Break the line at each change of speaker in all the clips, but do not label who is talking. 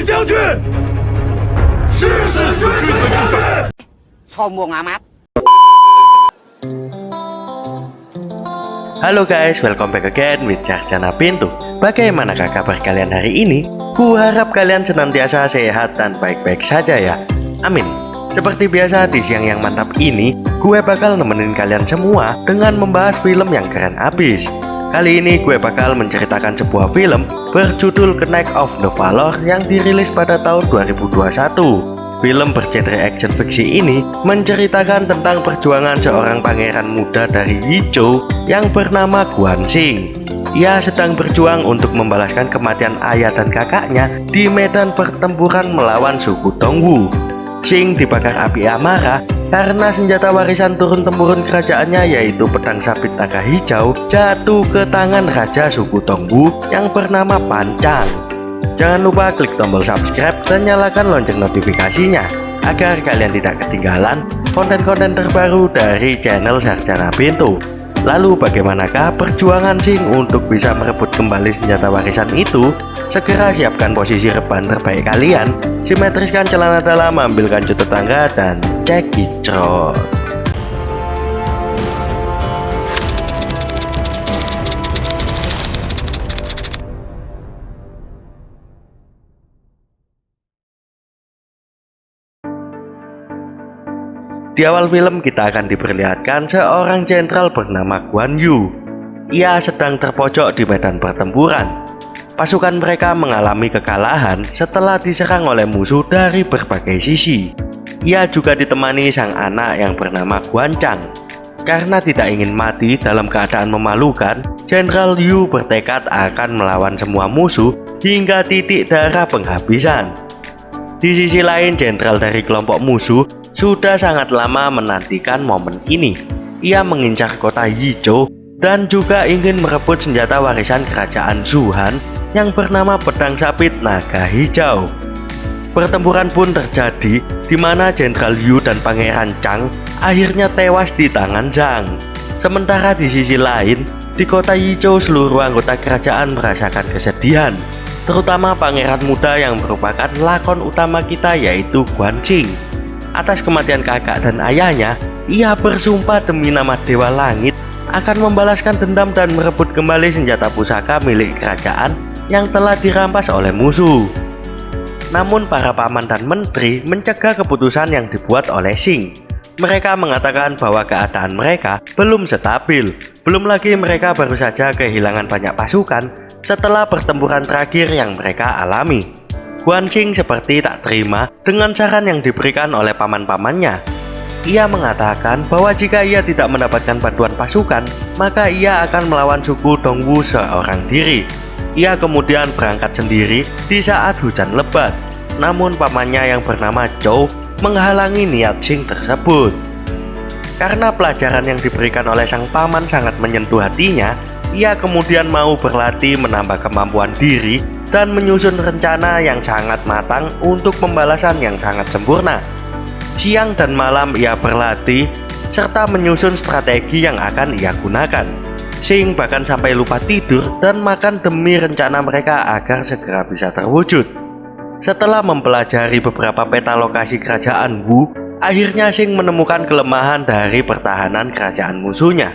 将军，誓死遵随将军。
Sombong amat.
Halo guys, welcome back again with Sarjana Pintu. Bagaimanakah kabar kalian hari ini? Ku harap kalian senantiasa sehat dan baik-baik saja ya. Amin. Seperti biasa di siang yang mantap ini, gue bakal nemenin kalian semua dengan membahas film yang keren abis. Kali ini gue bakal menceritakan sebuah film berjudul Knights of the Valor yang dirilis pada tahun 2021. Film bergenre action fiksi ini menceritakan tentang perjuangan seorang pangeran muda dari Yizhou yang bernama Guan Xing. Ia sedang berjuang untuk membalaskan kematian ayah dan kakaknya di medan pertempuran melawan suku Dongwu. Xing dibakar api amarah karena senjata warisan turun-temurun kerajaannya yaitu pedang sabit naga hijau jatuh ke tangan raja suku Dongwu yang bernama Pan Chang. Jangan lupa klik tombol subscribe dan nyalakan lonceng notifikasinya agar kalian tidak ketinggalan konten-konten terbaru dari channel Sarjana Pintu. Lalu bagaimanakah perjuangan Xing untuk bisa merebut kembali senjata warisan itu? Segera siapkan posisi rebahan terbaik kalian, simetriskan celana dalam, ambilkan cutut tangga, dan cekicot. Di awal film kita akan diperlihatkan seorang jenderal bernama Guan Yu. Ia sedang terpojok di medan pertempuran. Pasukan mereka mengalami kekalahan setelah diserang oleh musuh dari berbagai sisi. Ia juga ditemani sang anak yang bernama Guan Chang. Karena tidak ingin mati dalam keadaan memalukan, Jenderal Yu bertekad akan melawan semua musuh hingga titik darah penghabisan. Di sisi lain, jenderal dari kelompok musuh sudah sangat lama menantikan momen ini. Ia mengincar kota Yizhou dan juga ingin merebut senjata warisan kerajaan Zhuhan yang bernama pedang sabit naga hijau. Pertempuran pun terjadi di mana Jenderal Yu dan Pangeran Chang akhirnya tewas di tangan Zhang. Sementara di sisi lain, di kota Yizhou seluruh anggota kerajaan merasakan kesedihan, terutama pangeran muda yang merupakan lakon utama kita yaitu Guan Xing. Atas kematian kakak dan ayahnya, ia bersumpah demi nama Dewa Langit akan membalaskan dendam dan merebut kembali senjata pusaka milik kerajaan yang telah dirampas oleh musuh. Namun para paman dan menteri mencegah keputusan yang dibuat oleh Xing. Mereka mengatakan bahwa keadaan mereka belum stabil. Belum lagi mereka baru saja kehilangan banyak pasukan setelah pertempuran terakhir yang mereka alami. Guan Xing seperti tak terima dengan saran yang diberikan oleh paman-pamannya. Ia mengatakan bahwa jika ia tidak mendapatkan bantuan pasukan, maka ia akan melawan suku Dongwu seorang diri. Ia kemudian berangkat sendiri di saat hujan lebat. Namun pamannya yang bernama Zhou menghalangi niat Xing tersebut. Karena pelajaran yang diberikan oleh sang paman sangat menyentuh hatinya, ia kemudian mau berlatih menambah kemampuan diri dan menyusun rencana yang sangat matang untuk pembalasan yang sangat sempurna. Siang dan malam ia berlatih serta menyusun strategi yang akan ia gunakan. Xing bahkan sampai lupa tidur dan makan demi rencana mereka agar segera bisa terwujud. Setelah mempelajari beberapa peta lokasi kerajaan Wu, akhirnya Xing menemukan kelemahan dari pertahanan kerajaan musuhnya.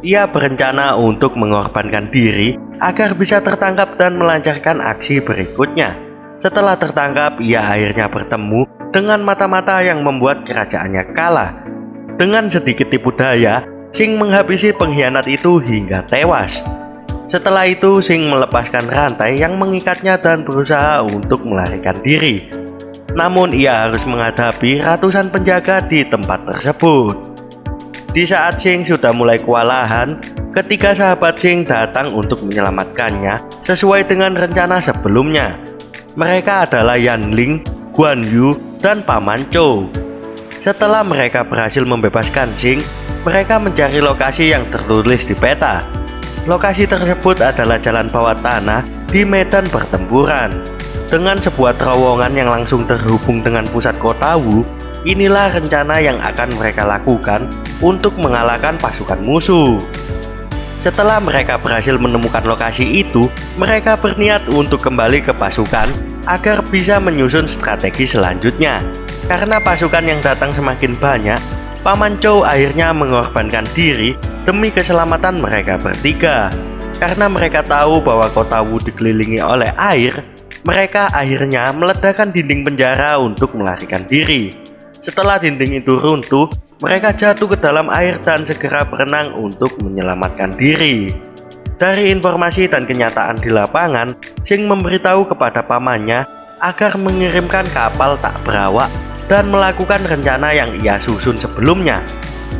Ia berencana untuk mengorbankan diri agar bisa tertangkap dan melancarkan aksi berikutnya. Setelah tertangkap, ia akhirnya bertemu dengan mata-mata yang membuat kerajaannya kalah. Dengan sedikit tipu daya, Xing menghabisi pengkhianat itu hingga tewas. Setelah itu, Xing melepaskan rantai yang mengikatnya dan berusaha untuk melarikan diri. Namun ia harus menghadapi ratusan penjaga di tempat tersebut. Di saat Xing sudah mulai kewalahan, ketiga sahabat Xing datang untuk menyelamatkannya sesuai dengan rencana sebelumnya. Mereka adalah Yan Ling, Guan Yu, dan Paman Chou. Setelah mereka berhasil membebaskan Xing, mereka mencari lokasi yang tertulis di peta. Lokasi tersebut adalah jalan bawah tanah di medan pertempuran. Dengan sebuah terowongan yang langsung terhubung dengan pusat kota Wu, inilah rencana yang akan mereka lakukan untuk mengalahkan pasukan musuh. Setelah mereka berhasil menemukan lokasi itu, mereka berniat untuk kembali ke pasukan agar bisa menyusun strategi selanjutnya. Karena pasukan yang datang semakin banyak, Paman Chow akhirnya mengorbankan diri demi keselamatan mereka bertiga. Karena mereka tahu bahwa kota Wu dikelilingi oleh air, mereka akhirnya meledakkan dinding penjara untuk melarikan diri. Setelah dinding itu runtuh, mereka jatuh ke dalam air dan segera berenang untuk menyelamatkan diri. Dari informasi dan kenyataan di lapangan, Xing memberitahu kepada pamannya agar mengirimkan kapal tak berawak dan melakukan rencana yang ia susun sebelumnya.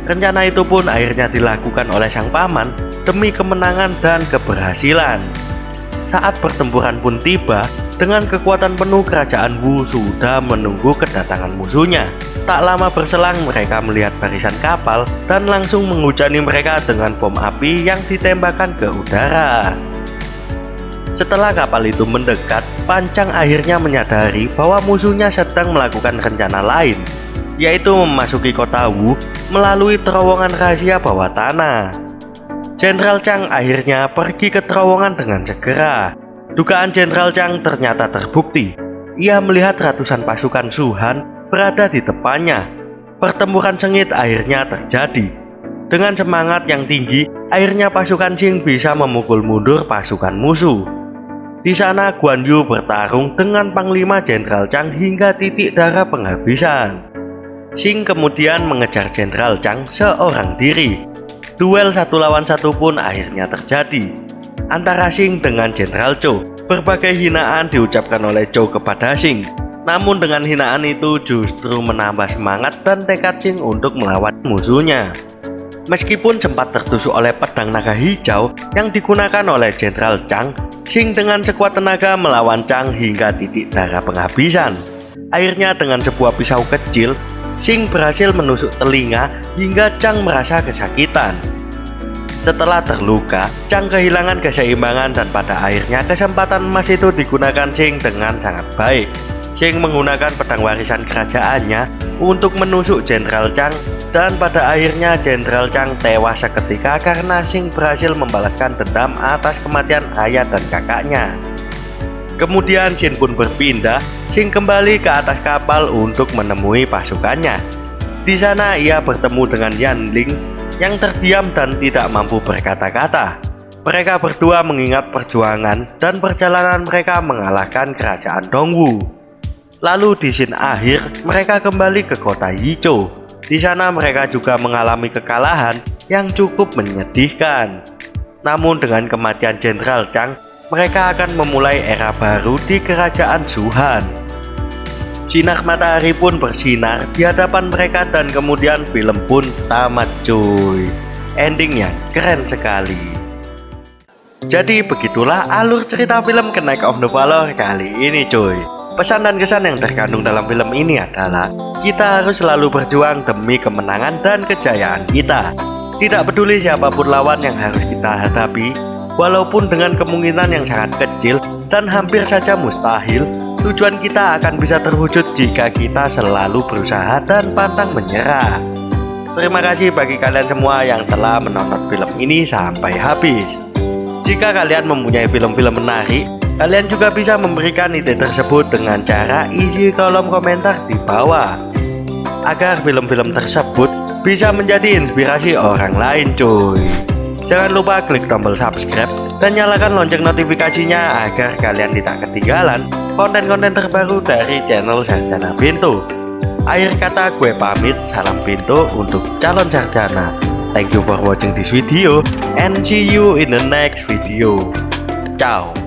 Rencana itu pun akhirnya dilakukan oleh sang paman demi kemenangan dan keberhasilan. Saat pertempuran pun tiba, dengan kekuatan penuh kerajaan Wu sudah menunggu kedatangan musuhnya. Tak lama berselang mereka melihat barisan kapal dan langsung menghujani mereka dengan bom api yang ditembakkan ke udara. Setelah kapal itu mendekat, Pancang akhirnya menyadari bahwa musuhnya sedang melakukan rencana lain, yaitu memasuki kota Wu melalui terowongan rahasia bawah tanah. Jenderal Chang akhirnya pergi ke terowongan dengan segera. Dugaan Jenderal Chang ternyata terbukti. Ia melihat ratusan pasukan Shuhan berada di depannya. Pertempuran sengit akhirnya terjadi. Dengan semangat yang tinggi, akhirnya pasukan Xing bisa memukul mundur pasukan musuh. Di sana Guan Yu bertarung dengan Panglima Jenderal Chang hingga titik darah penghabisan. Xing kemudian mengejar Jenderal Chang seorang diri. Duel 1 lawan 1 pun akhirnya terjadi antara Xing dengan Jenderal Zhou. Berbagai hinaan diucapkan oleh Zhou kepada Xing. Namun dengan hinaan itu justru menambah semangat dan tekad Xing untuk melawan musuhnya. Meskipun sempat tertusuk oleh pedang naga hijau yang digunakan oleh Jenderal Chang, Xing dengan sekuat tenaga melawan Chang hingga titik darah penghabisan. Akhirnya dengan sebuah pisau kecil, Xing berhasil menusuk telinga hingga Chang merasa kesakitan. Setelah terluka, Chang kehilangan keseimbangan dan pada akhirnya kesempatan emas itu digunakan Xing dengan sangat baik. Xing menggunakan pedang warisan kerajaannya untuk menusuk Jenderal Chang dan pada akhirnya Jenderal Chang tewas seketika karena Xing berhasil membalaskan dendam atas kematian ayah dan kakaknya. Kemudian Xin pun berpindah, Xing kembali ke atas kapal untuk menemui pasukannya. Di sana ia bertemu dengan Yan Ling yang terdiam dan tidak mampu berkata-kata. Mereka berdua mengingat perjuangan dan perjalanan mereka mengalahkan kerajaan Dongwu. Lalu di scene akhir, mereka kembali ke kota Yizhou. Di sana mereka juga mengalami kekalahan yang cukup menyedihkan. Namun dengan kematian Jenderal Chang, mereka akan memulai era baru di kerajaan Shuhan. Sinar matahari pun bersinar di hadapan mereka dan kemudian film pun tamat cuy. Endingnya keren sekali. Jadi begitulah alur cerita film Knights of the Valor kali ini cuy. Pesan dan kesan yang terkandung dalam film ini adalah kita harus selalu berjuang demi kemenangan dan kejayaan kita. Tidak peduli siapapun lawan yang harus kita hadapi, walaupun dengan kemungkinan yang sangat kecil dan hampir saja mustahil, tujuan kita akan bisa terwujud jika kita selalu berusaha dan pantang menyerah. Terima kasih bagi kalian semua yang telah menonton film ini sampai habis. Jika kalian mempunyai film-film menarik, kalian juga bisa memberikan ide tersebut dengan cara isi kolom komentar di bawah, agar film-film tersebut bisa menjadi inspirasi orang lain cuy. Jangan lupa klik tombol subscribe dan nyalakan lonceng notifikasinya agar kalian tidak ketinggalan konten-konten terbaru dari channel Sarjana Bintu. Akhir kata gue pamit, salam Bintu untuk calon sarjana. Thank you for watching this video and see you in the next video. Ciao.